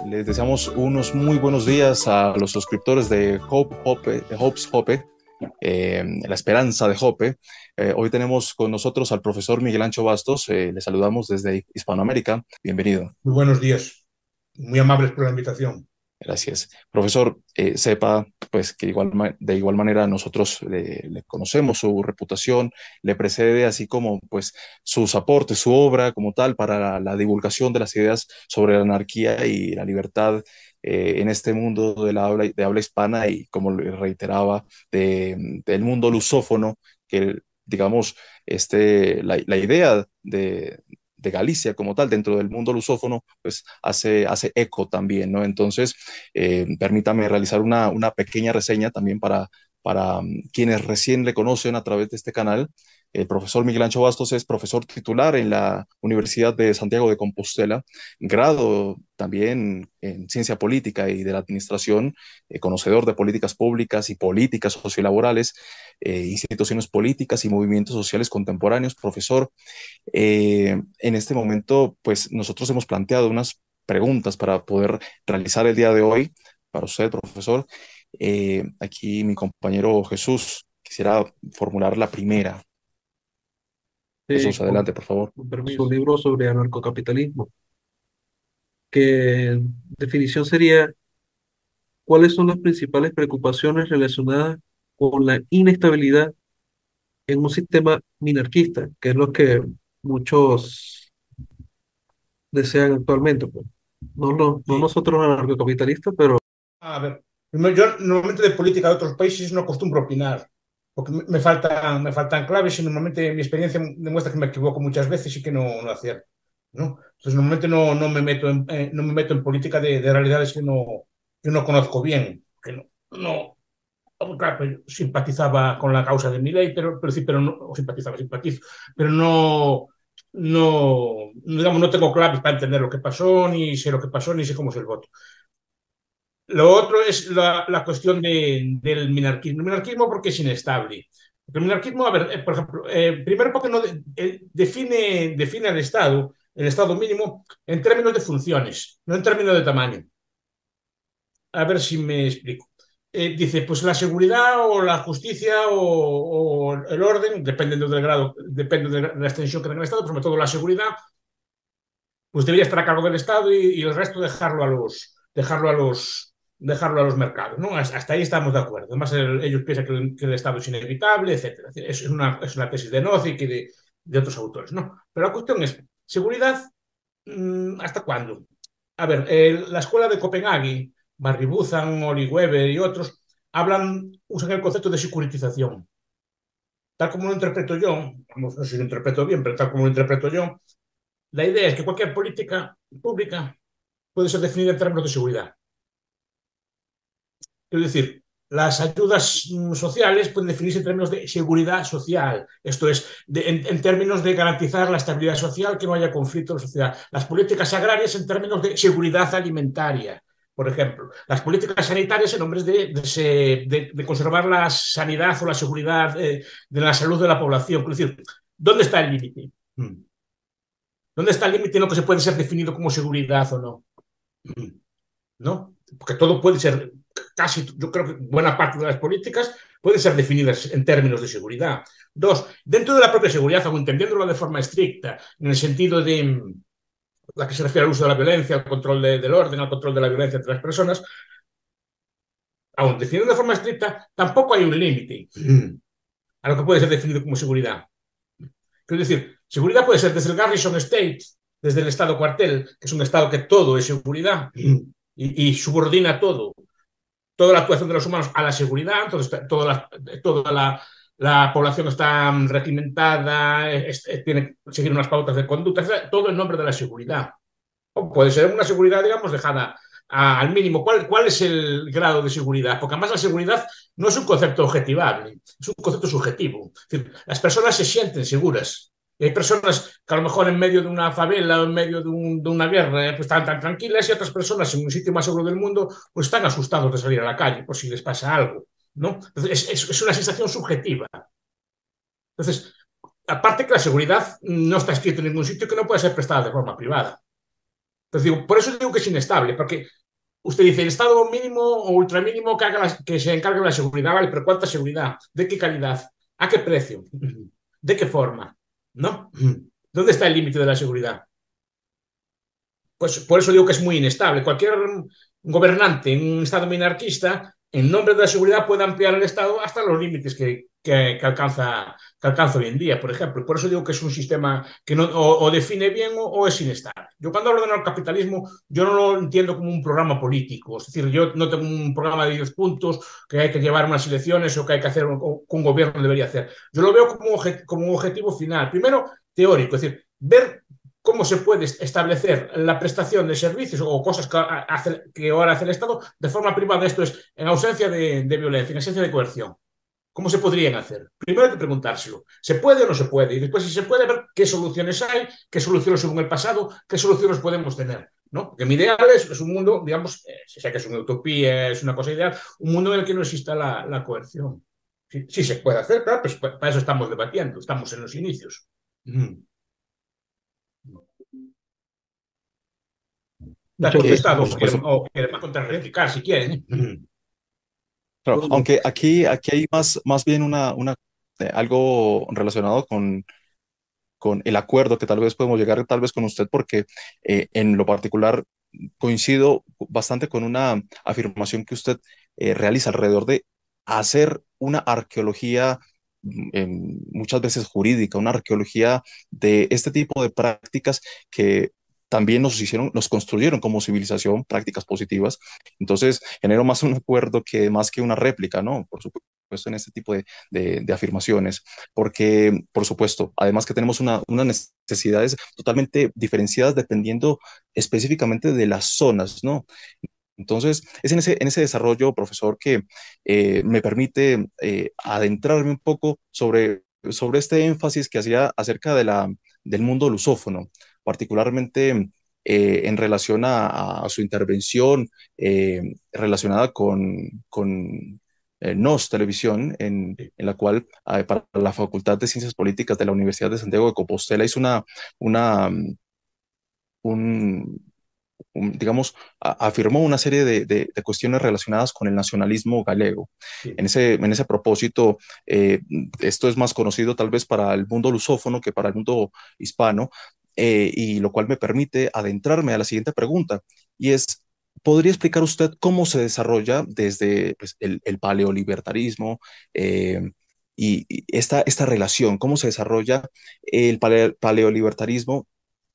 Les deseamos unos muy buenos días a los suscriptores de Hope's Hope, la esperanza de Hope. Hoy tenemos con nosotros al profesor Miguel Ancho Bastos. Le saludamos desde Hispanoamérica. Bienvenido. Muy buenos días, muy amables por la invitación. Gracias. Profesor, sepa pues que de igual manera nosotros le conocemos su reputación, le precede así como pues sus aportes, su obra como tal para la divulgación de las ideas sobre la anarquía y la libertad en este mundo de habla hispana y como le reiteraba, del mundo lusófono, que digamos, la idea de Galicia como tal, dentro del mundo lusófono, pues hace eco también, ¿no? Entonces, permítame realizar una pequeña reseña también para quienes recién le conocen a través de este canal. El profesor Miguel Ancho Bastos es profesor titular en la Universidad de Santiago de Compostela, grado también en ciencia política y de la administración, conocedor de políticas públicas y políticas sociolaborales, instituciones políticas y movimientos sociales contemporáneos, profesor. En este momento, pues nosotros hemos planteado unas preguntas para poder realizar el día de hoy para usted, profesor. Aquí mi compañero Jesús quisiera formular la primera. Jesús, Con adelante, por favor. con permiso, un libro sobre anarcocapitalismo, que definición sería cuáles son las principales preocupaciones relacionadas con la inestabilidad en un sistema minarquista, que es lo que muchos desean actualmente, pues. No Sí. nosotros anarcocapitalistas, pero A ver, primero, yo normalmente de política de otros países no acostumbro opinar, porque me faltan claves y normalmente mi experiencia demuestra que me equivoco muchas veces y que no acierto, ¿no? Entonces normalmente no me meto en política de realidades que no conozco bien, que claro, pues, simpatizaba con la causa de Milei, pero sí, pero no, o simpatizo, pero digamos, no tengo claves para entender lo que pasó, ni sé lo que pasó, ni sé cómo es el voto. Lo otro es la cuestión del minarquismo. El minarquismo porque es inestable. Porque el minarquismo, a ver, por ejemplo, primero porque no define al Estado, el Estado mínimo, en términos de funciones, no en términos de tamaño. A ver si me explico. Dice, pues la seguridad o la justicia o el orden, dependiendo del grado, depende de la extensión que tenga el Estado, pero sobre todo la seguridad, pues debería estar a cargo del Estado y el resto dejarlo a los mercados, ¿no? Hasta ahí estamos de acuerdo. Además, ellos piensan que el Estado es inevitable, etcétera. Es una tesis de Nozick y de otros autores, ¿no? Pero la cuestión es, ¿seguridad hasta cuándo? A ver, la escuela de Copenhague, Barry Buzan, Oli Weber y otros, usan el concepto de securitización. Tal como lo interpreto yo, no sé si lo interpreto bien, pero tal como lo interpreto yo, la idea es que cualquier política pública puede ser definida en términos de seguridad. Es decir, las ayudas sociales pueden definirse en términos de seguridad social, esto es, en términos de garantizar la estabilidad social, que no haya conflicto en la sociedad. Las políticas agrarias en términos de seguridad alimentaria, por ejemplo. Las políticas sanitarias en nombres de conservar la sanidad o la seguridad de la salud de la población. Es decir, ¿dónde está el límite? ¿Dónde está el límite en lo que se puede ser definido como seguridad o no? ¿No? Porque todo puede ser, casi, yo creo que buena parte de las políticas pueden ser definidas en términos de seguridad. Dos, dentro de la propia seguridad, aun entendiéndolo de forma estricta, en el sentido de la que se refiere al uso de la violencia, al control del orden, al control de la violencia entre las personas, aun definiendo de forma estricta, tampoco hay un límite a lo que puede ser definido como seguridad. Quiero decir, seguridad puede ser desde el Garrison State, desde el Estado cuartel, que es un Estado que todo es seguridad y subordina todo, toda la actuación de los humanos a la seguridad, entonces toda la población está regimentada, tiene que seguir unas pautas de conducta, todo en nombre de la seguridad. O puede ser una seguridad, digamos, dejada al mínimo. ¿Cuál es el grado de seguridad? Porque además la seguridad no es un concepto objetivable, es un concepto subjetivo. Es decir, las personas se sienten seguras. Y hay personas que a lo mejor en medio de una favela o en medio de una guerra pues están tan tranquilas y otras personas en un sitio más seguro del mundo pues están asustados de salir a la calle por si les pasa algo, ¿no? Entonces es una sensación subjetiva. Entonces, aparte que la seguridad no está escrito en ningún sitio que no pueda ser prestada de forma privada. Entonces, digo, por eso digo que es inestable, porque usted dice el Estado mínimo o ultramínimo que se encargue de la seguridad, vale, pero ¿cuánta seguridad? ¿De qué calidad? ¿A qué precio? ¿De qué forma? ¿No? ¿Dónde está el límite de la seguridad? Pues por eso digo que es muy inestable. Cualquier gobernante en un Estado minarquista, en nombre de la seguridad, puede ampliar el Estado hasta los límites que alcanza hoy en día, por ejemplo. Por eso digo que es un sistema que no, o define bien o es inestable. Yo cuando hablo de neocapitalismo, yo no lo entiendo como un programa político. Es decir, yo no tengo un programa de 10 puntos que hay que llevar unas elecciones o que hay que hacer o que un gobierno debería hacer. Yo lo veo como un objetivo final. Primero, teórico, es decir, ver cómo se puede establecer la prestación de servicios o cosas que ahora hace el Estado de forma privada. Esto es, en ausencia de violencia, en ausencia de coerción. ¿Cómo se podrían hacer? Primero hay que preguntárselo. ¿Se puede o no se puede? Y después, si se puede, ver qué soluciones hay, qué soluciones según el pasado, qué soluciones podemos tener. ¿No? Porque mi ideal es un mundo, digamos, sé que es una utopía, es una cosa ideal, un mundo en el que no exista la coerción. Sí, sí se puede hacer, claro, pues para eso estamos debatiendo, estamos en los inicios. ¿Te has Muchas contestado por gracias. supuesto. o quieren contrarreplicar si quieren? Claro, Bueno, aunque aquí hay más bien algo relacionado con el acuerdo que tal vez podemos llegar tal vez con usted, porque en lo particular coincido bastante con una afirmación que usted realiza alrededor de hacer una arqueología muchas veces jurídica, una arqueología de este tipo de prácticas que también nos construyeron como civilización, prácticas positivas. Entonces, genero más un acuerdo que más que una réplica, ¿no? Por supuesto, en este tipo de afirmaciones, porque, por supuesto, además que tenemos unas necesidades totalmente diferenciadas dependiendo específicamente de las zonas, ¿no? Entonces, es en ese desarrollo, profesor, que me permite adentrarme un poco sobre este énfasis que hacía acerca del mundo lusófono, particularmente en relación a su intervención relacionada con NOS Televisión, en la cual para la Facultad de Ciencias Políticas de la Universidad de Santiago de Compostela hizo una, un, digamos, afirmó una serie de cuestiones relacionadas con el nacionalismo galego. Sí. En ese propósito, esto es más conocido tal vez para el mundo lusófono que para el mundo hispano, y lo cual me permite adentrarme a la siguiente pregunta, y es, ¿podría explicar usted cómo se desarrolla desde pues, el paleolibertarismo y esta relación, cómo se desarrolla el paleolibertarismo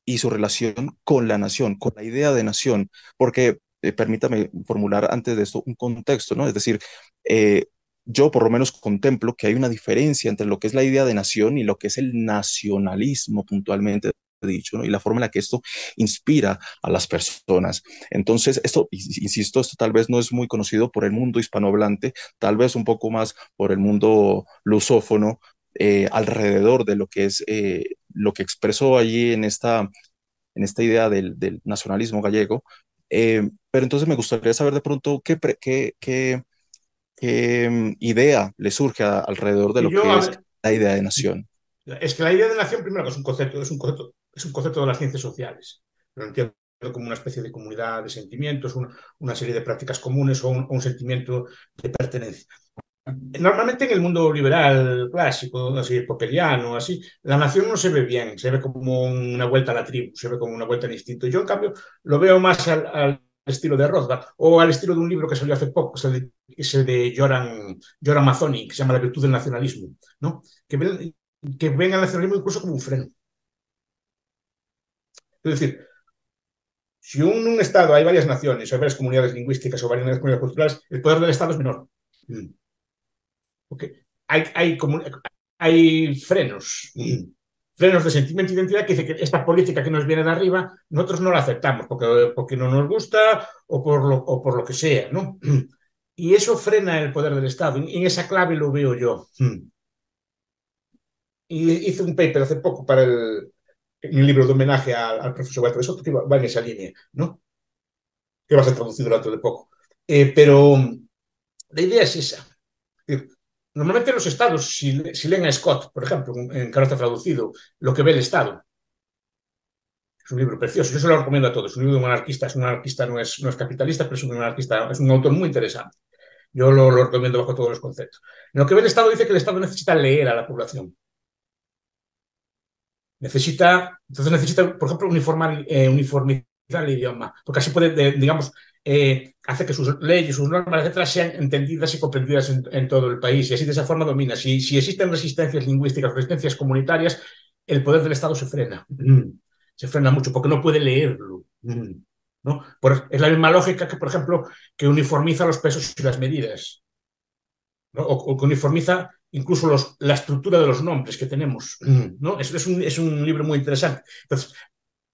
y su relación con la nación, con la idea de nación? Porque permítame formular antes de esto un contexto, ¿no? Es decir, eh, yo por lo menos contemplo que hay una diferencia entre lo que es la idea de nación y lo que es el nacionalismo puntualmente dicho, ¿no? Y la forma en la que esto inspira a las personas. Entonces, esto, insisto, esto tal vez no es muy conocido por el mundo hispanohablante, tal vez un poco más por el mundo lusófono, alrededor de lo que es lo que expresó allí en esta idea del nacionalismo gallego. Pero entonces me gustaría saber de pronto qué idea le surge alrededor de Y lo yo, que a es ver, la idea de nación. es que la idea de nación, primero, que es un concepto de las ciencias sociales. Lo entiendo como una especie de comunidad de sentimientos, una serie de prácticas comunes o un sentimiento de pertenencia. Normalmente en el mundo liberal clásico, así popperiano, así, la nación no se ve bien, se ve como una vuelta a la tribu, se ve como una vuelta al instinto. Yo, en cambio, lo veo más al estilo de Rothbard o al estilo de un libro que salió hace poco, ese de Joran Mazzoni, que se llama La virtud del nacionalismo, ¿no? Que ven al nacionalismo incluso como un freno. Es decir, si un Estado hay varias naciones, hay varias comunidades lingüísticas o varias comunidades culturales, el poder del Estado es menor. Porque hay frenos de sentimiento de identidad que dice que esta política que nos viene de arriba, nosotros no la aceptamos porque no nos gusta o por lo que sea, ¿no? Y eso frena el poder del Estado. En esa clave lo veo yo. Y hice un paper hace poco en un libro de homenaje al profesor Walter de Soto que va en esa línea, ¿no? Que va a ser traducido dentro de poco. Pero la idea es esa. Normalmente los estados, si leen a Scott, por ejemplo, en carácter traducido, lo que ve el Estado, Es un libro precioso, yo se lo recomiendo a todos. Es un libro de un anarquista, es un anarquista, no es capitalista, pero es un anarquista, es un autor muy interesante. Yo lo recomiendo bajo todos los conceptos. En lo que ve el Estado dice que el Estado necesita leer a la población. Entonces necesita, por ejemplo, uniformizar el idioma, porque así puede, digamos, hacer que sus leyes, sus normas, etcétera, sean entendidas y comprendidas en todo el país. Y así de esa forma domina. Si existen resistencias lingüísticas, resistencias comunitarias, el poder del Estado se frena. Se frena mucho porque no puede leerlo. ¿No? Es la misma lógica que, por ejemplo, que uniformiza los pesos y las medidas, ¿no? O que uniformiza incluso la estructura de los nombres que tenemos, ¿no? Es un libro muy interesante. Entonces,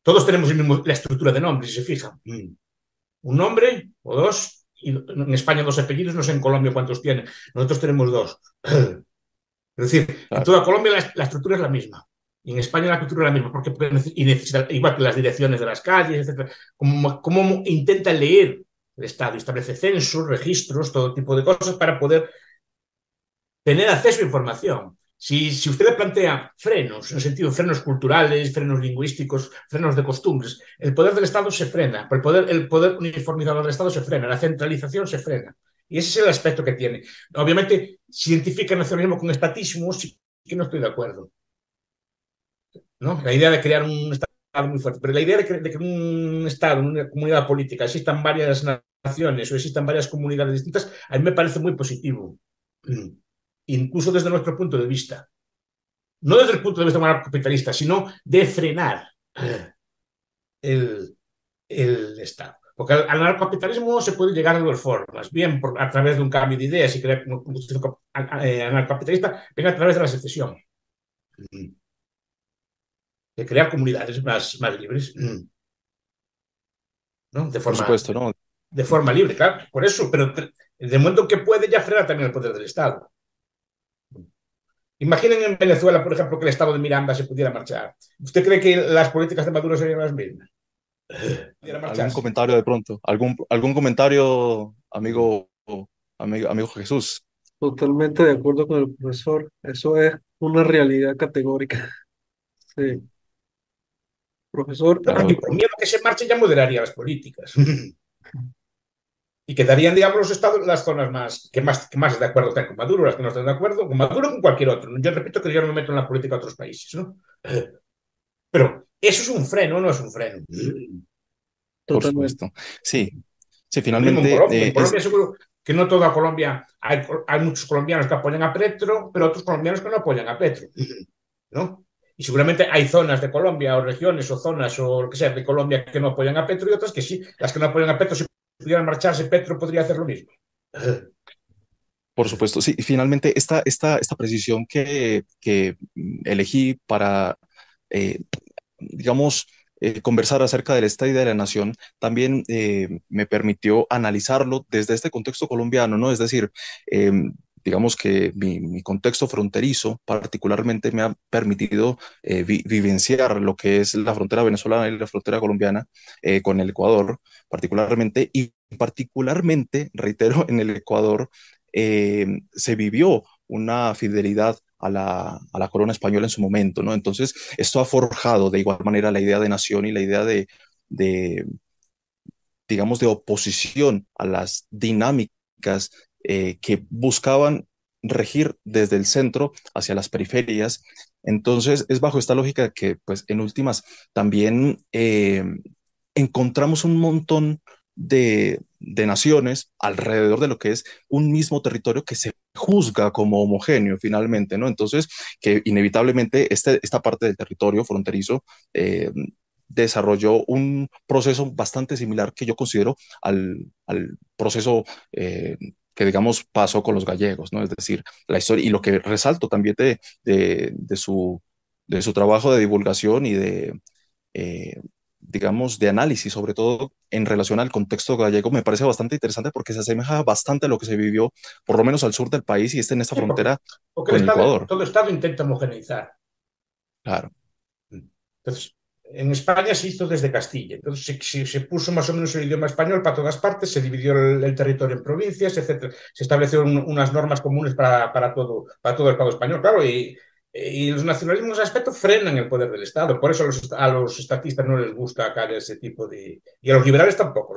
todos tenemos la estructura de nombres, si se fijan. Un nombre o dos, y en España dos apellidos, no sé en Colombia cuántos tienen. Nosotros tenemos dos. Es decir, en Claro. toda Colombia la estructura es la misma. Y en España la estructura es la misma, y necesita, igual que las direcciones de las calles, etc. Como intenta leer el Estado, establece censos, registros, todo tipo de cosas para poder tener acceso a información. Si usted le plantea frenos, en el sentido de frenos culturales, frenos lingüísticos, frenos de costumbres, el poder del Estado se frena, el poder uniformizador del Estado se frena, la centralización se frena. Y ese es el aspecto que tiene. Obviamente, si identifica el nacionalismo con estatismo, sí que no estoy de acuerdo, ¿no? La idea de crear un Estado muy fuerte, pero la idea de que un Estado, una comunidad política, existan varias naciones o existan varias comunidades distintas, a mí me parece muy positivo. Incluso desde nuestro punto de vista. No desde el punto de vista capitalista, sino de frenar el, el Estado. Porque al anarcocapitalismo se puede llegar de dos formas, bien a través de un cambio de ideas y crear un anarcocapitalista, bien a través de la secesión, de crear comunidades más libres, ¿no? Por supuesto, ¿no? De forma libre, claro, por eso, pero de momento que puede ya frenar también el poder del Estado. Imaginen en Venezuela, por ejemplo, que el estado de Miranda se pudiera marchar. ¿Usted cree que las políticas de Maduro serían las mismas? Pudiera ¿Algún marcharse. comentario de pronto? ¿Algún comentario, amigo Jesús? Totalmente de acuerdo con el profesor. Eso es una realidad categórica. Sí. Profesor, No, y por miedo a que se marche ya moderaría las políticas. Y quedarían, digamos, los estados, las zonas más de acuerdo están con Maduro, las que no están de acuerdo, con Maduro o con cualquier otro. Yo repito que yo no me meto en la política de otros países, ¿no? Pero eso es un freno, no es un freno. Por totalmente. supuesto. Sí, sí, Lo mismo en finalmente Colombia. En Colombia seguro que no toda Colombia, hay muchos colombianos que apoyan a Petro, pero otros colombianos que no apoyan a Petro, ¿no? Y seguramente hay zonas de Colombia o regiones o zonas o lo que sea de Colombia que no apoyan a Petro y otras que sí. Las que no apoyan a Petro, si pudieran marcharse, Petro podría hacer lo mismo. por supuesto, sí, finalmente esta precisión que elegí para, eh, digamos, conversar acerca del Estado y de la Nación, también me permitió analizarlo desde este contexto colombiano, ¿no? Es decir, eh, digamos que mi contexto fronterizo particularmente me ha permitido vivenciar lo que es la frontera venezolana y la frontera colombiana con el Ecuador, particularmente, y particularmente, reitero, en el Ecuador se vivió una fidelidad a la corona española en su momento, ¿no? Entonces, esto ha forjado de igual manera la idea de nación y la idea de digamos, de oposición a las dinámicas que buscaban regir desde el centro hacia las periferias. Entonces, es bajo esta lógica que, pues, en últimas, también encontramos un montón de naciones alrededor de lo que es un mismo territorio que se juzga como homogéneo finalmente, ¿no? Entonces, que inevitablemente esta parte del territorio fronterizo desarrolló un proceso bastante similar que yo considero al proceso que, digamos, pasó con los gallegos, ¿no? Es decir, la historia y lo que resalto también de su trabajo de divulgación y eh, digamos, de análisis, sobre todo en relación al contexto gallego, me parece bastante interesante porque se asemeja bastante a lo que se vivió, por lo menos al sur del país y en esta Sí, frontera porque con el Ecuador. todo Estado intenta homogeneizar. Claro, Entonces, en España se hizo desde Castilla. Entonces se puso más o menos el idioma español para todas partes, se dividió el territorio en provincias, etcétera. Se establecieron unas normas comunes para todo el Estado español. Claro, y Y los nacionalismos en ese aspecto frenan el poder del Estado. Por eso a los estatistas no les gusta acá ese tipo de... Y a los liberales tampoco.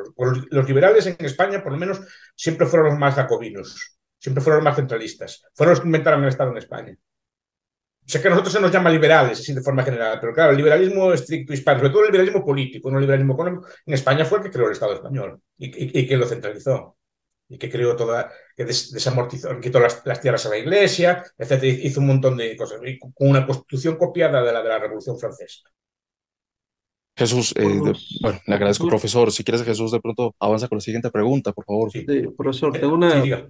Los liberales en España, por lo menos, siempre fueron los más jacobinos, siempre fueron los más centralistas. Fueron los que inventaron el Estado en España. Sé que a nosotros se nos llama liberales, así de forma general, pero claro, el liberalismo estricto hispano, sobre todo el liberalismo político, no el liberalismo económico, en España fue el que creó el Estado español y que lo centralizó y que creó toda, que desamortizó, quitó las tierras a la iglesia, etcétera, hizo un montón de cosas, y con una constitución copiada de la Revolución Francesa. Jesús, Bueno, bueno, le agradezco, profesor, profesor. Si quieres, Jesús, de pronto avanza con la siguiente pregunta, por favor. Sí, sí, profesor, tengo sí, una diga.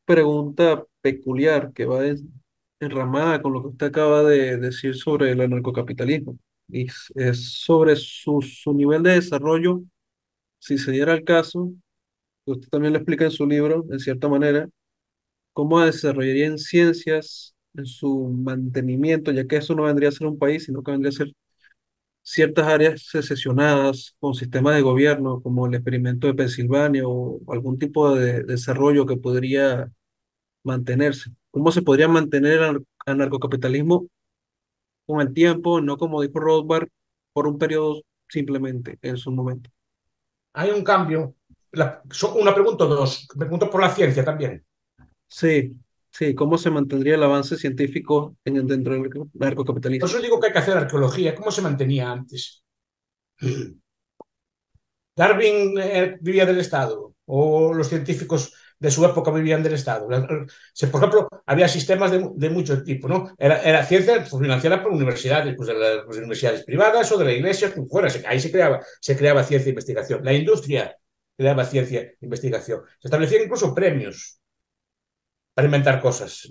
pregunta peculiar que va enramada con lo que usted acaba de decir sobre el anarcocapitalismo. Y es sobre su nivel de desarrollo, si se diera el caso, que usted también lo explica en su libro, en cierta manera, cómo desarrollaría en ciencias, en su mantenimiento, ya que eso no vendría a ser un país, sino que vendría a ser ciertas áreas secesionadas con sistemas de gobierno, como el experimento de Pensilvania o algún tipo de desarrollo que podría mantenerse. ¿Cómo se podría mantener el anarcocapitalismo con el tiempo, no como dijo Rothbard, por un periodo simplemente en su momento? Hay un cambio. Una pregunta o dos. Pregunto por la ciencia también. Sí, sí, ¿cómo se mantendría el avance científico dentro del Por anarcocapitalismo? eso digo que hay que hacer arqueología. ¿Cómo se mantenía antes? Darwin vivía del Estado o los científicos de su época vivían del Estado. Por ejemplo, había sistemas de mucho tipo, ¿no? Era ciencia pues, financiada por universidades, pues, de las universidades privadas o de la iglesia, como fuera. Ahí se creaba ciencia e investigación. La industria creaba ciencia e investigación. Se establecían incluso premios para inventar cosas.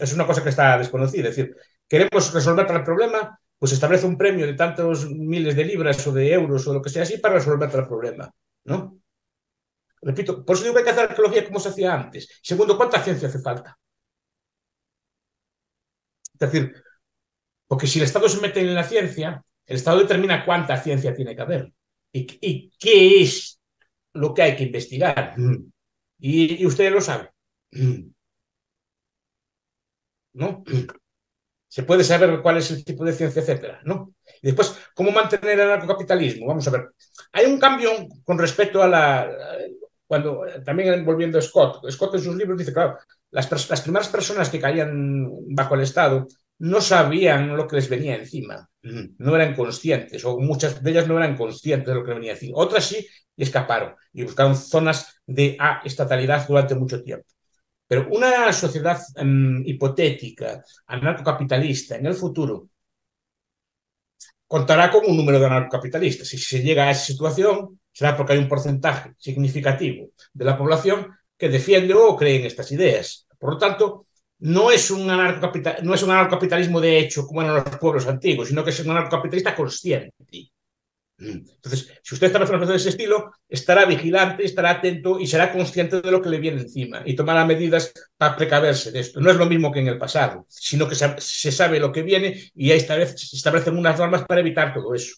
Es una cosa que está desconocida. Es decir, queremos resolver tal problema, pues establece un premio de tantos miles de libras o de euros o lo que sea así para resolver tal problema, ¿no? Repito, por eso digo que hay que hacer arqueología como se hacía antes. Segundo, ¿cuánta ciencia hace falta? Es decir, porque si el Estado se mete en la ciencia, el Estado determina cuánta ciencia tiene que haber y qué es lo que hay que investigar. Y usted lo sabe, ¿no? Se puede saber cuál es el tipo de ciencia, etcétera, ¿no? Y después, ¿cómo mantener el anarcocapitalismo? Vamos a ver. Hay un cambio con respecto a cuando también volviendo a Scott en sus libros dice, claro, las primeras personas que caían bajo el Estado no sabían lo que les venía encima, no eran conscientes, o muchas de ellas no eran conscientes de lo que les venía encima. Otras sí, y escaparon, y buscaron zonas de estatalidad durante mucho tiempo. Pero una sociedad hipotética, anarcocapitalista, en el futuro, contará con un número de anarcocapitalistas. Y si se llega a esa situación, será porque hay un porcentaje significativo de la población que defiende o cree en estas ideas. Por lo tanto, no es un anarcocapitalismo de hecho como eran los pueblos antiguos, sino que es un anarcocapitalista consciente. Entonces, si usted está en una de ese estilo, estará vigilante, estará atento y será consciente de lo que le viene encima y tomará medidas para precaverse de esto. No es lo mismo que en el pasado, sino que se sabe lo que viene y esta vez se establecen unas normas para evitar todo eso.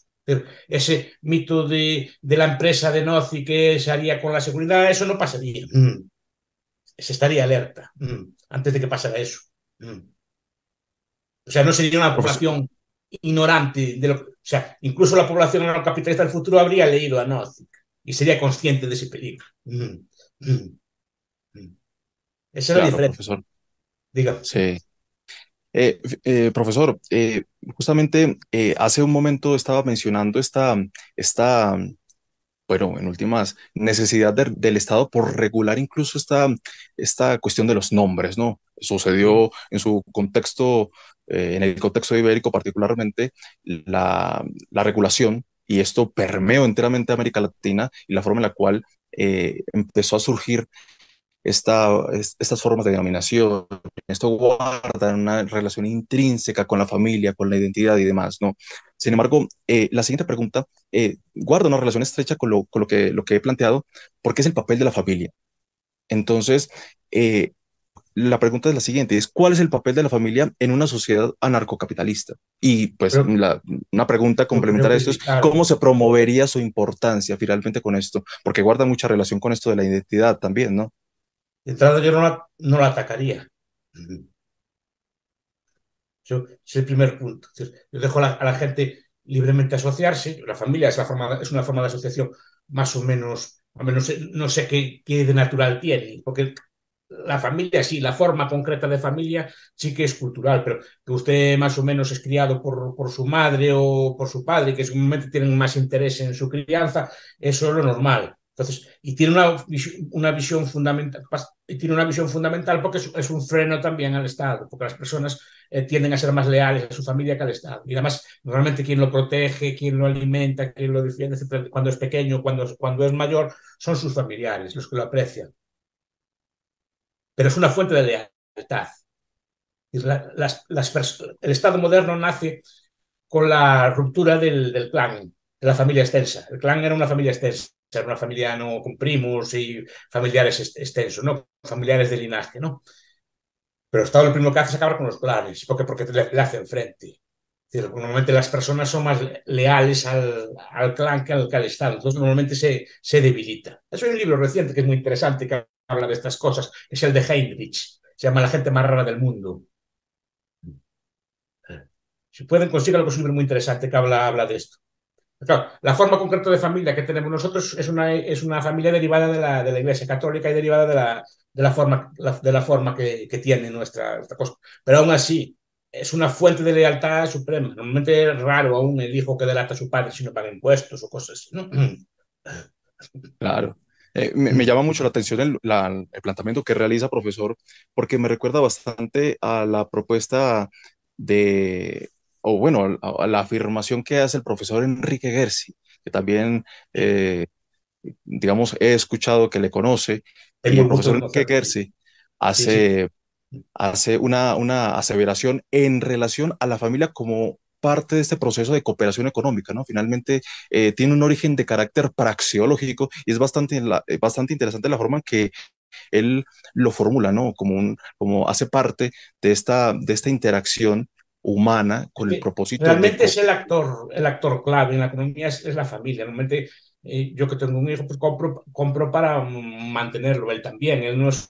Ese mito de la empresa de Nozi que se haría con la seguridad, eso no pasaría. Se estaría alerta antes de que pasara eso. O sea, no sería una Profesor, población ignorante de lo que... O sea, incluso la población anarcocapitalista del futuro habría leído a Nozick y sería consciente de ese peligro. Esa es la claro, diferencia. profesor. Diga. Sí. Profesor, justamente hace un momento estaba mencionando esta, bueno, en últimas, necesidad del Estado por regular incluso esta cuestión de los nombres, ¿no? Sucedió en su contexto, en el contexto ibérico particularmente, la regulación, y esto permeó enteramente a América Latina y la forma en la cual empezó a surgir estas formas de denominación. Esto guarda una relación intrínseca con la familia, con la identidad y demás, ¿no? Sin embargo, la siguiente pregunta guarda una relación estrecha con lo que he planteado, porque es el papel de la familia. Entonces, la pregunta es la siguiente, ¿cuál es el papel de la familia en una sociedad anarcocapitalista? Y pues Pero una pregunta yo creo complementaria a que esto es, sí, claro. ¿cómo se promovería su importancia finalmente con esto? Porque guarda mucha relación con esto de la identidad también, ¿no? De entrada yo no la atacaría. Eso es el primer punto. Yo dejo a la gente libremente asociarse. La familia es una forma de asociación más o menos, al menos no sé qué de natural tiene, porque la familia sí, la forma concreta de familia sí que es cultural, pero que usted más o menos es criado por su madre o por su padre, que seguramente tienen más interés en su crianza, eso es lo normal. Entonces, y tiene una visión fundamental, tiene una visión fundamental porque es un freno también al Estado, porque las personas tienden a ser más leales a su familia que al Estado. Y además, normalmente quien lo protege, quien lo alimenta, quien lo defiende, etcétera, cuando es pequeño, cuando es mayor, son sus familiares, los que lo aprecian. Pero es una fuente de lealtad. El Estado moderno nace con la ruptura del clan, de la familia extensa. El clan era una familia extensa, era una familia no con primos y familiares extensos, ¿no? Familiares de linaje, ¿no? Pero el Estado lo primero que hace es acabar con los clanes, porque le hacen frente. Es decir, normalmente las personas son más leales al clan que al Estado, entonces normalmente se debilita. Eso hay un libro reciente que es muy interesante que habla de estas cosas, es el de Heinrich, se llama La gente más rara del mundo. Si pueden, consigan algo, es un libro muy interesante que habla de esto. Claro, la forma concreta de familia que tenemos nosotros es una familia derivada de la Iglesia Católica y derivada de la forma que tiene nuestra cosa. Pero aún así, es una fuente de lealtad suprema. Normalmente es raro aún el hijo que delata a su padre si no paga impuestos o cosas así, ¿no? Claro. Me llama mucho la atención el planteamiento que realiza, profesor, porque me recuerda bastante a la propuesta de, o bueno, a la afirmación que hace el profesor Enrique Gersi, que también, digamos, he escuchado que le conoce, y Tengo el el gusto profesor de Enrique conocerlo, sí. Gersi Sí, sí. hace una aseveración en relación a la familia como parte de este proceso de cooperación económica, ¿no? Finalmente tiene un origen de carácter praxeológico y es bastante interesante la forma en que él lo formula, ¿no? Como hace parte de esta interacción humana con el propósito de Realmente es cooperar. el actor clave en la economía, es la familia. Normalmente, yo que tengo un hijo, pues compro para mantenerlo él también. Él no es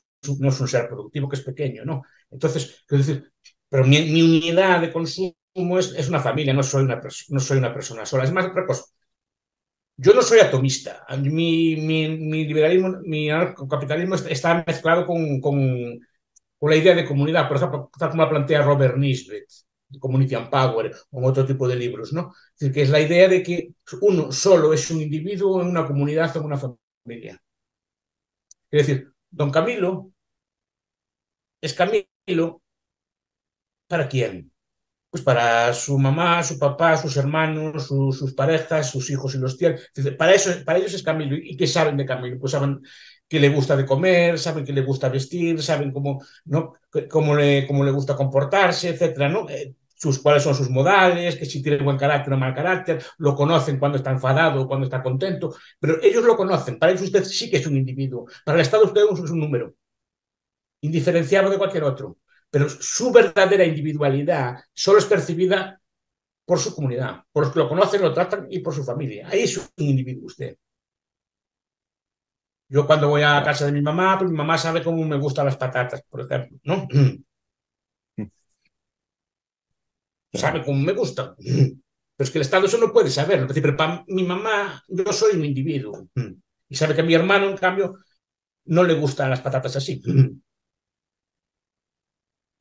un ser productivo, que es pequeño, ¿no? Entonces, quiero decir, pero mi unidad de consumo es una familia, no soy una persona sola. Es más, otra cosa, yo no soy atomista. Mi liberalismo, mi anarcocapitalismo está mezclado con la idea de comunidad, por ejemplo, tal como la plantea Robert Nisbet, Community and Power, o en otro tipo de libros, ¿no? Es decir, que es la idea de que uno solo es un individuo en una comunidad o en una familia. Es decir, don Camilo es Camilo, ¿para quién? Pues para su mamá, su papá, sus hermanos, sus parejas, sus hijos y los tiene. Para ellos es Camilo. ¿Y qué saben de Camilo? Pues saben qué le gusta de comer, saben qué le gusta vestir, saben cómo, ¿no? cómo le gusta comportarse, etcétera, ¿no? Cuáles son sus modales, que si tiene buen carácter o mal carácter, lo conocen cuando está enfadado o cuando está contento, pero ellos lo conocen. Para ellos usted sí que es un individuo. Para el Estado usted es un número indiferenciado de cualquier otro, pero su verdadera individualidad solo es percibida por su comunidad, por los que lo conocen, lo tratan y por su familia. Ahí es un individuo usted. Yo cuando voy a casa de mi mamá, pues mi mamá sabe cómo me gustan las patatas, por ejemplo, ¿no? Claro, Sabe cómo me gustan. Pero es que el Estado eso no puede saberlo. Es decir, pero para mi mamá yo soy un individuo. Y sabe que a mi hermano, en cambio, no le gustan las patatas así.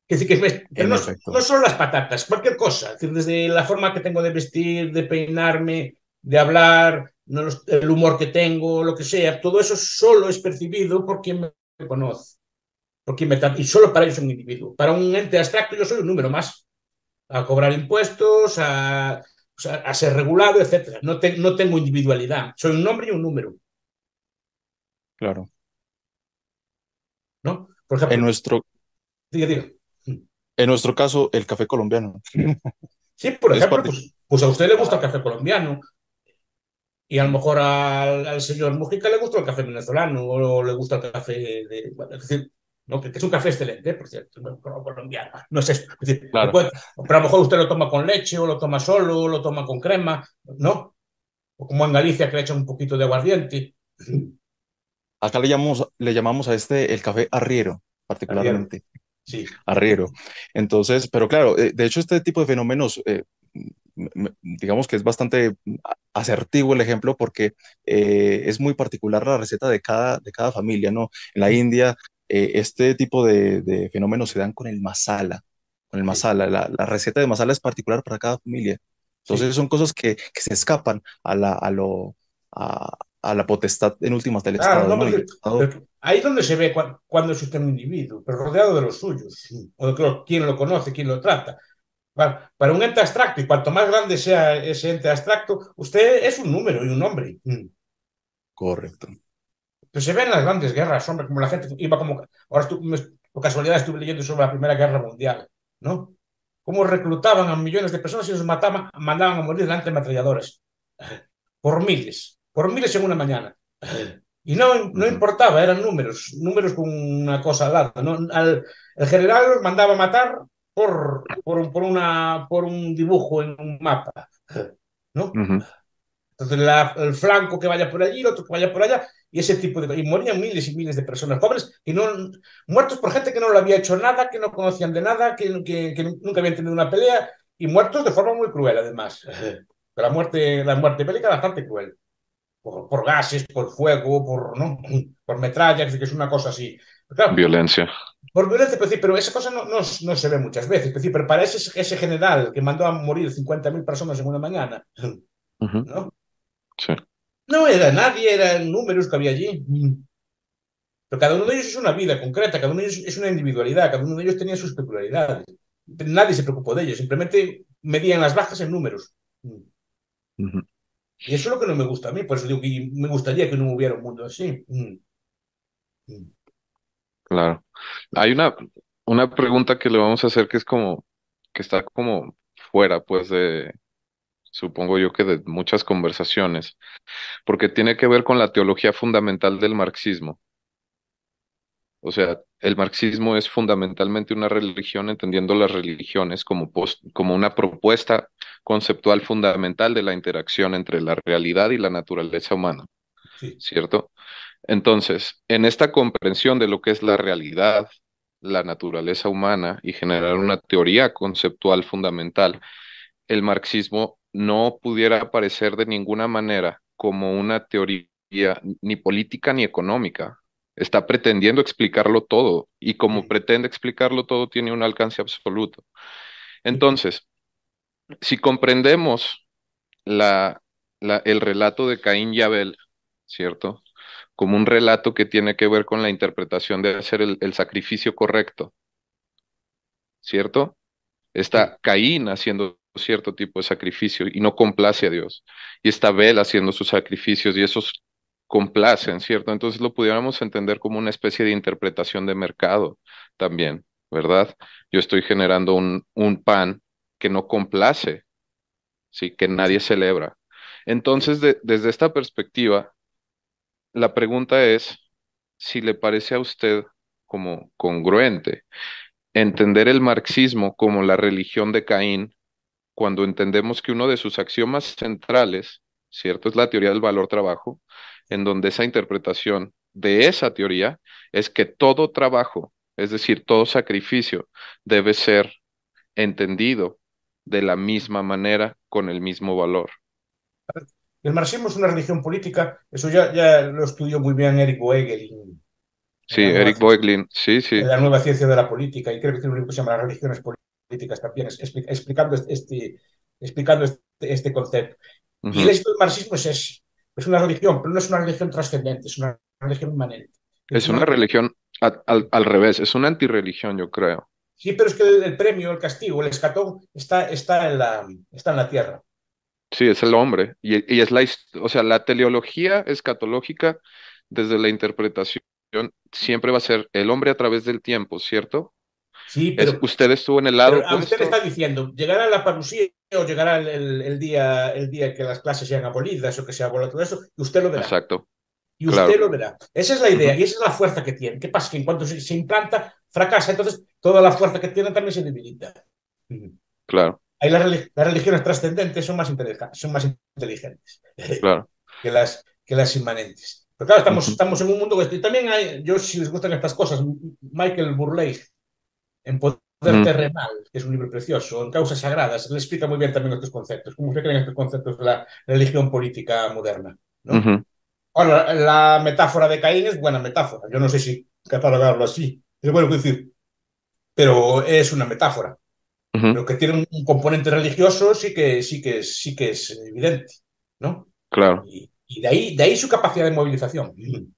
Es decir, pero en no efecto. solo las patatas, cualquier cosa. Es decir, desde la forma que tengo de vestir, de peinarme, de hablar, no el humor que tengo, lo que sea, todo eso solo es percibido por quien me conoce, por quien me trata, y solo para ellos soy un individuo. Para un ente abstracto yo soy un número más, a cobrar impuestos, a ser regulado, etcétera. No tengo individualidad, soy un nombre y un número, Claro. ¿no? Por En ejemplo, nuestro, diga, diga. en nuestro caso, el café colombiano Sí, por es ejemplo, parte. pues a usted le gusta el café colombiano, y a lo mejor al señor Mujica le gusta el café venezolano o le gusta el café bueno, es decir, ¿no? Que es un café excelente, por cierto, colombiano. No es eso. Es decir, Claro. pero a lo mejor usted lo toma con leche o lo toma solo o lo toma con crema, ¿no? O como en Galicia que le echan un poquito de aguardiente. Acá le llamamos a este el café arriero, Arriero. particularmente. sí. arriero. Entonces, pero claro, de hecho este tipo de fenómenos, digamos que es bastante asertivo el ejemplo porque es muy particular la receta de cada familia, ¿no? En la India, este tipo de fenómenos se dan con el Sí, masala. La receta de masala es particular para cada familia. Entonces sí. son cosas que se escapan a la potestad en últimas del Claro, Estado, no, ¿no? Y el Estado, pero ahí es donde se ve cuando es usted un individuo, pero rodeado de los suyos, o de quién lo conoce, quién lo trata. Para un ente abstracto, y cuanto más grande sea ese ente abstracto, usted es un número y un nombre. correcto. Pues se ve en las grandes guerras, hombre, como la gente iba como... Ahora, por casualidad, estuve leyendo sobre la Primera Guerra Mundial, ¿no? Cómo reclutaban a millones de personas y los mataban, mandaban a morir delante de ametralladoras. Por miles en una mañana. Y no Ujú, importaba, eran números, números con una cosa al lado, ¿no? El general los mandaba a matar por un dibujo en un mapa, ¿no? ujú. Entonces, el flanco que vaya por allí, el otro que vaya por allá, y ese tipo de... Y morían miles y miles de personas pobres, y no, muertos por gente que no le había hecho nada, que no conocían de nada, que nunca habían tenido una pelea, y muertos de forma muy cruel, además. La muerte bélica es bastante cruel. Por gases, por fuego, ¿no? Por metralla, que es una cosa así. Pero claro, Violencia. por violencia, pero esa cosa no se ve muchas veces. Pero para ese general que mandó a morir 50.000 personas en una mañana, Ujú. ¿no? Sí, No era nadie, eran números que había allí. Pero cada uno de ellos es una vida concreta, cada uno de ellos es una individualidad, cada uno de ellos tenía sus peculiaridades. Nadie se preocupó de ellos, simplemente medían las bajas en números. ujú, Y eso es lo que no me gusta a mí, por eso digo que me gustaría que no hubiera un mundo así. claro. Hay una pregunta que le vamos a hacer que es como, que está como fuera, pues, supongo yo que de muchas conversaciones, porque tiene que ver con la teología fundamental del marxismo. O sea, el marxismo es fundamentalmente una religión, entendiendo las religiones como, como una propuesta conceptual fundamental de la interacción entre la realidad y la naturaleza humana, Sí, ¿cierto? Entonces, en esta comprensión de lo que es la realidad, la naturaleza humana y generar una teoría conceptual fundamental, el marxismo no pudiera aparecer de ninguna manera como una teoría ni política ni económica. Está pretendiendo explicarlo todo y como sí, pretende explicarlo todo tiene un alcance absoluto. sí. Entonces, si comprendemos la, el relato de Caín y Abel, ¿cierto? Como un relato que tiene que ver con la interpretación de hacer el sacrificio correcto, ¿cierto? Sí. Está Caín haciendo cierto tipo de sacrificio y no complace a Dios. Y está Abel haciendo sus sacrificios y esos complacen, ¿cierto? Entonces lo pudiéramos entender como una especie de interpretación de mercado también, ¿verdad? Yo estoy generando un pan que no complace, ¿sí? Que nadie celebra. Sí. Entonces, desde esta perspectiva, la pregunta es si le parece a usted como congruente entender el marxismo como la religión de Caín cuando entendemos que uno de sus axiomas centrales, ¿cierto? Es la teoría del valor trabajo, en donde esa interpretación de esa teoría es que todo trabajo, es decir, todo sacrificio, debe ser entendido de la misma manera, con el mismo valor. El marxismo es una religión política, eso ya lo estudió muy bien Eric Weigel en Sí, Eric Voegelin, sí, sí, en la nueva ciencia de la política, y creo que tiene un libro que se llama Las religiones políticas también, explicando este concepto. Y el ujú. éxito del marxismo es una religión, pero no es una religión trascendente, es una religión inmanente. Es Es una una religión. religión al revés, es una antirreligión, yo creo. Sí, pero es que el premio, el castigo, el escatón está en la tierra. Sí, es el hombre. Y es o sea, la teleología escatológica, desde la interpretación, siempre va a ser el hombre a través del tiempo, ¿cierto? Sí, Es, usted estuvo en el lado pero a usted le está opuesto. diciendo, ¿llegará la parusía o llegará el día que las clases sean abolidas o que se abolido todo eso? Y usted lo verá. Exacto, Y usted claro. lo verá. Esa es la idea Ujú, y esa es la fuerza que tiene. ¿Qué pasa? Que en cuanto se implanta, fracasa. Entonces, toda la fuerza que tiene también se debilita. claro, Ahí las religiones trascendentes son más inteligentes claro. que las inmanentes. Pero claro, estamos, Ujú, estamos en un mundo que también hay, yo si les gustan estas cosas, Michael Burleigh, en Poder Ujú, Terrenal, que es un libro precioso, en Causas Sagradas, le explica muy bien también estos conceptos, cómo se crean estos conceptos de la religión política moderna, ¿no? ujú, Ahora, la metáfora de Caín es buena metáfora. Yo no sé si catalogarlo así. Es bueno decir, pero es una metáfora. ujú, Pero que tiene un componente religioso sí que es evidente, ¿no? claro, Y de ahí su capacidad de movilización. Y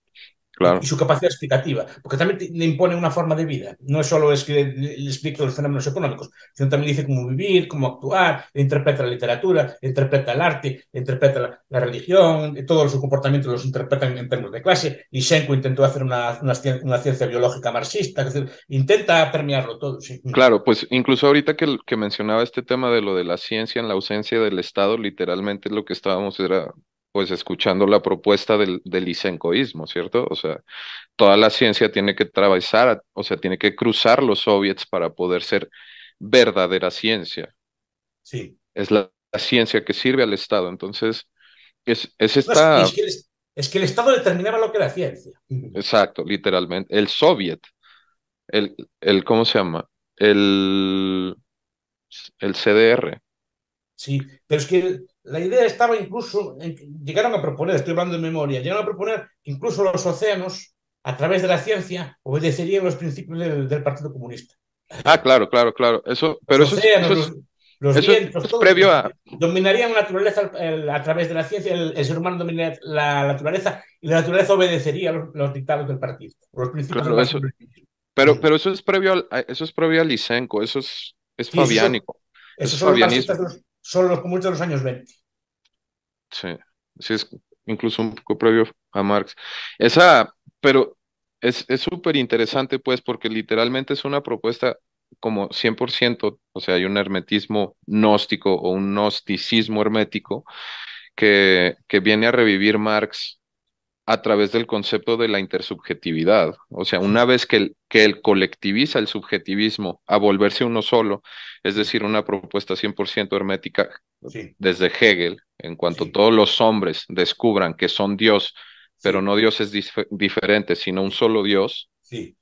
claro. su capacidad explicativa, porque también le impone una forma de vida. No es solo es que le explica los fenómenos económicos, sino también dice cómo vivir, cómo actuar, interpreta la literatura, interpreta el arte, interpreta la religión, todos sus comportamientos los interpretan en términos de clase. Lysenko intentó hacer una ciencia biológica marxista, es decir, intenta permearlo todo. Sí. Claro, pues incluso ahorita que mencionaba este tema de lo de la ciencia en la ausencia del Estado, literalmente lo que estábamos era pues escuchando la propuesta del lisencoísmo, ¿cierto? O sea, toda la ciencia tiene que atravesar, o sea, tiene que cruzar los soviets para poder ser verdadera ciencia. Sí. Es la ciencia que sirve al Estado. Entonces, es No, es esta, que el Estado determinaba lo que era ciencia. exacto, literalmente, el soviet, ¿cómo se llama? El, el CDR. Sí, pero es que la idea estaba incluso, llegaron a proponer, estoy hablando de memoria, llegaron a proponer que incluso los océanos, a través de la ciencia, obedecerían los principios del Partido Comunista. Ah, claro, claro, claro. Eso, Los pero eso es, océanos, eso es, los eso vientos, es todo, previo a, dominarían la naturaleza a través de la ciencia, el ser humano dominaría la naturaleza y la naturaleza obedecería los dictados del partido, los principios del claro, partido. eso, pero eso es previo eso es previo a Lysenko, es Sí, fabiánico, eso esos es son los marxistas, fabianismo. son los comunistas de los años 20. Sí, sí es incluso un poco previo a Marx. Esa, pero es súper interesante, pues, porque literalmente es una propuesta como 100%, o sea, hay un hermetismo gnóstico o un gnosticismo hermético que viene a revivir Marx a través del concepto de la intersubjetividad. O sea, una Sí, vez que él colectiviza el subjetivismo a volverse uno solo, es sí, decir, una propuesta 100% hermética sí, desde Hegel, en cuanto sí, todos los hombres descubran que son Dios, pero sí, no dioses diferentes, sino un solo Dios, sí.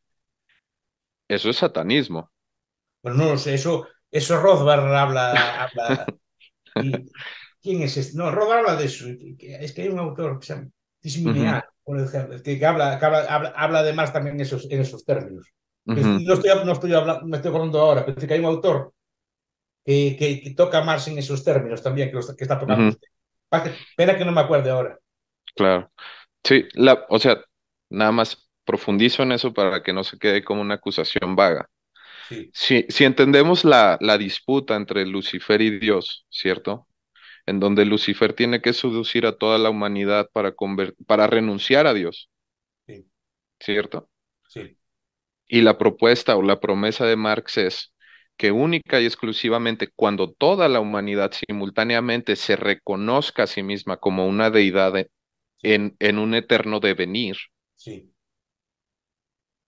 eso es satanismo. Bueno, no lo sé, eso Rothbard habla. ¿Y quién es este? No, Rothbard habla de eso. Es que hay un autor que se llama Ujú, Tisminian, por ejemplo, que habla además también en esos términos. ujú, No estoy hablando, me estoy acordando ahora, pero que hay un autor que toca más en esos términos también, que está tocando ujú, usted. Pena que no me acuerde ahora. claro. Sí, o sea, nada más profundizo en eso para que no se quede como una acusación vaga. Sí, Si entendemos la disputa entre Lucifer y Dios, ¿cierto? En donde Lucifer tiene que seducir a toda la humanidad para renunciar a Dios, sí, ¿cierto? sí, Y la propuesta o la promesa de Marx es que única y exclusivamente cuando toda la humanidad simultáneamente se reconozca a sí misma como una deidad sí, en un eterno devenir, sí,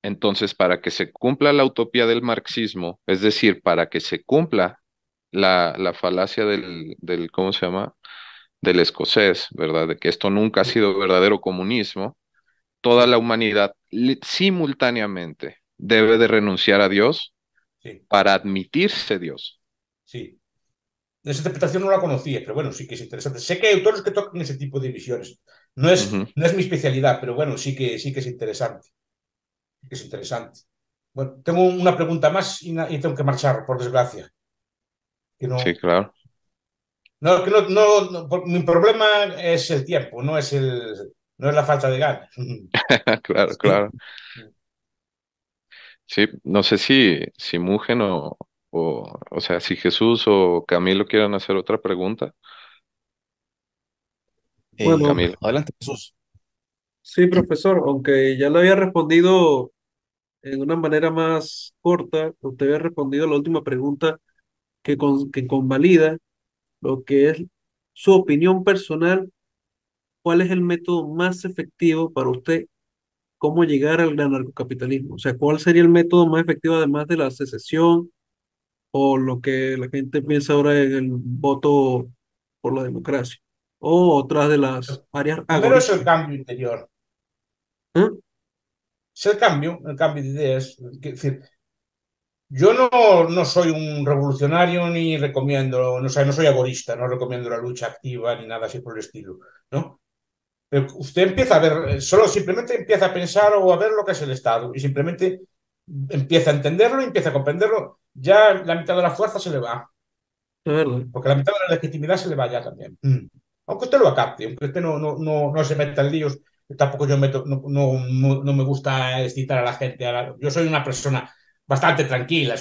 entonces para que se cumpla la utopía del marxismo, es decir, para que se cumpla la falacia ¿cómo se llama? Del escocés, ¿verdad? De que esto nunca ha sí, sido verdadero comunismo, toda la sí, humanidad simultáneamente debe de renunciar a Dios sí, para admitirse Dios. sí. Esa interpretación no la conocía, pero bueno, sí que es interesante. Sé que hay autores que tocan ese tipo de visiones. No es, Ujú. no es mi especialidad, pero bueno, sí que es interesante. Sí que es interesante. Bueno, tengo una pregunta más y tengo que marchar, por desgracia. Que Sí, no, claro, no, que mi problema es el tiempo, no es la falta de ganas. claro, claro. Sí, no sé si Mugen o sea, si Jesús o Camilo quieran hacer otra pregunta. Bueno, Camilo. Adelante, Jesús. sí, profesor, aunque ya le había respondido en una manera más corta, usted había respondido a la última pregunta que convalida lo que es su opinión personal. ¿Cuál es el método más efectivo para usted? ¿Cómo llegar al anarcocapitalismo? O sea, ¿cuál sería el método más efectivo además de la secesión o lo que la gente piensa ahora en el voto por la democracia? O otras de las áreas Primero es el agoristas. cambio interior. ¿Eh? Es el cambio de ideas. Es decir, Yo no soy un revolucionario ni recomiendo, no, no soy agorista, no recomiendo la lucha activa ni nada así por el estilo, ¿no? Pero usted empieza a ver, solo simplemente empieza a pensar o a ver lo que es el Estado y simplemente empieza a entenderlo, empieza a comprenderlo, ya la mitad de la fuerza se le va, Es verdad. porque la mitad de la legitimidad se le va ya también. Aunque usted lo acapte, aunque usted no se meta en líos, tampoco yo no me gusta excitar a la gente. Yo soy una persona bastante tranquila,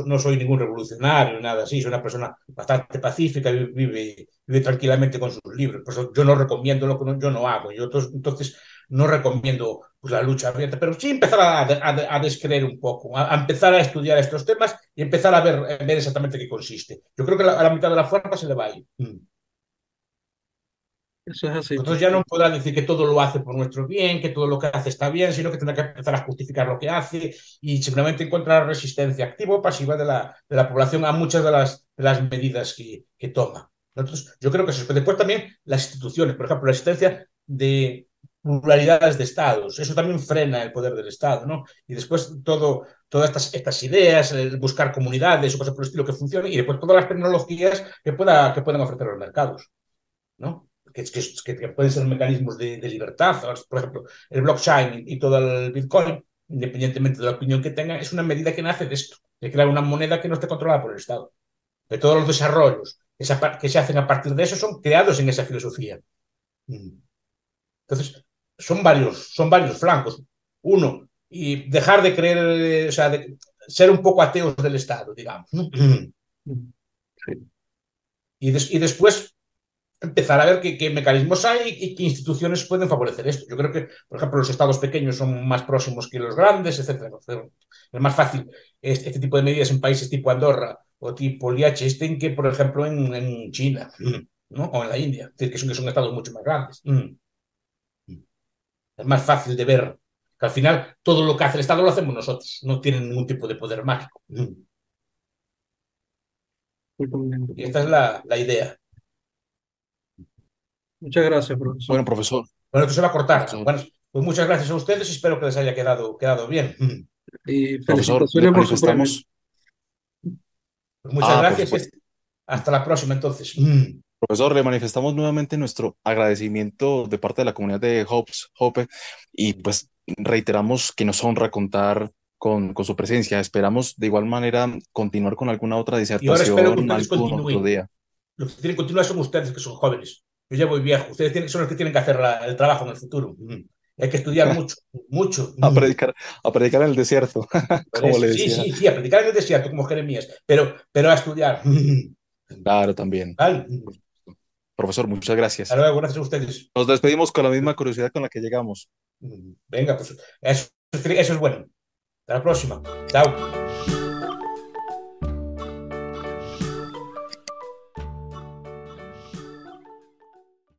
no soy ningún revolucionario, nada así, soy una persona bastante pacífica y vive tranquilamente con sus libros. Por eso yo no recomiendo lo que yo no hago. Entonces no recomiendo pues, la lucha abierta, pero sí empezar a descreer un poco, a empezar a estudiar estos temas y empezar ver exactamente qué consiste. Yo creo que a la mitad de la fuerza se le va a ir. Eso es así, pues. Entonces ya no podrá decir que todo lo hace por nuestro bien, que todo lo que hace está bien, sino que tendrá que empezar a justificar lo que hace y simplemente encontrar resistencia activa o pasiva de la población a muchas de las medidas que toma. Entonces, yo creo que eso. Después también las instituciones, por ejemplo, la existencia de pluralidades de estados, eso también frena el poder del Estado, ¿no? Y después todas estas ideas, el buscar comunidades o cosas por el estilo que funcionen y después todas las tecnologías que puedan ofrecer los mercados, ¿no? Que pueden ser mecanismos de libertad. Por ejemplo, el blockchain y todo el Bitcoin, independientemente de la opinión que tenga, es una medida que nace de esto, de crear una moneda que no esté controlada por el Estado. De todos los desarrollos que se hacen a partir de eso son creados en esa filosofía. Entonces, son varios flancos. Uno, y dejar de creer, o sea, de ser un poco ateos del Estado, digamos. Sí. Y después empezar a ver qué mecanismos hay y qué instituciones pueden favorecer esto. Yo creo que, por ejemplo, los estados pequeños son más próximos que los grandes, etcétera. Es más fácil este tipo de medidas en países tipo Andorra o tipo Liechtenstein que, por ejemplo, en China, ¿no? O en la India, que son estados mucho más grandes. Es más fácil de ver que al final todo lo que hace el Estado lo hacemos nosotros, no tienen ningún tipo de poder mágico. Y esta es la idea. Muchas gracias, profesor. Bueno, profesor, Bueno, esto se va a cortar. profesor, Bueno, pues muchas gracias a ustedes y espero que les haya quedado bien. Y profesor, le felicitaciones por su premio. manifestamos, Pues muchas por gracias y supuesto. hasta la próxima entonces. Profesor, le manifestamos nuevamente nuestro agradecimiento de parte de la comunidad de Hope y pues reiteramos que nos honra contar con su presencia. Esperamos de igual manera continuar con alguna otra Y ahora espero que disertación ustedes algún otro continúen. día. Los que tienen que continuar son ustedes, que son jóvenes. Yo ya voy viejo. Son los que tienen que hacer el trabajo en el futuro. Hay que estudiar mucho, mucho. A predicar, a predicar en el desierto, Por como eso. le Sí, decía. sí, sí, a predicar en el desierto como Jeremías, pero a estudiar. Claro, también. ¿Vale? Profesor, muchas Hasta gracias. luego, gracias a ustedes. Nos despedimos con la misma curiosidad con la que llegamos. Venga, pues eso es bueno. Hasta la próxima. Chao.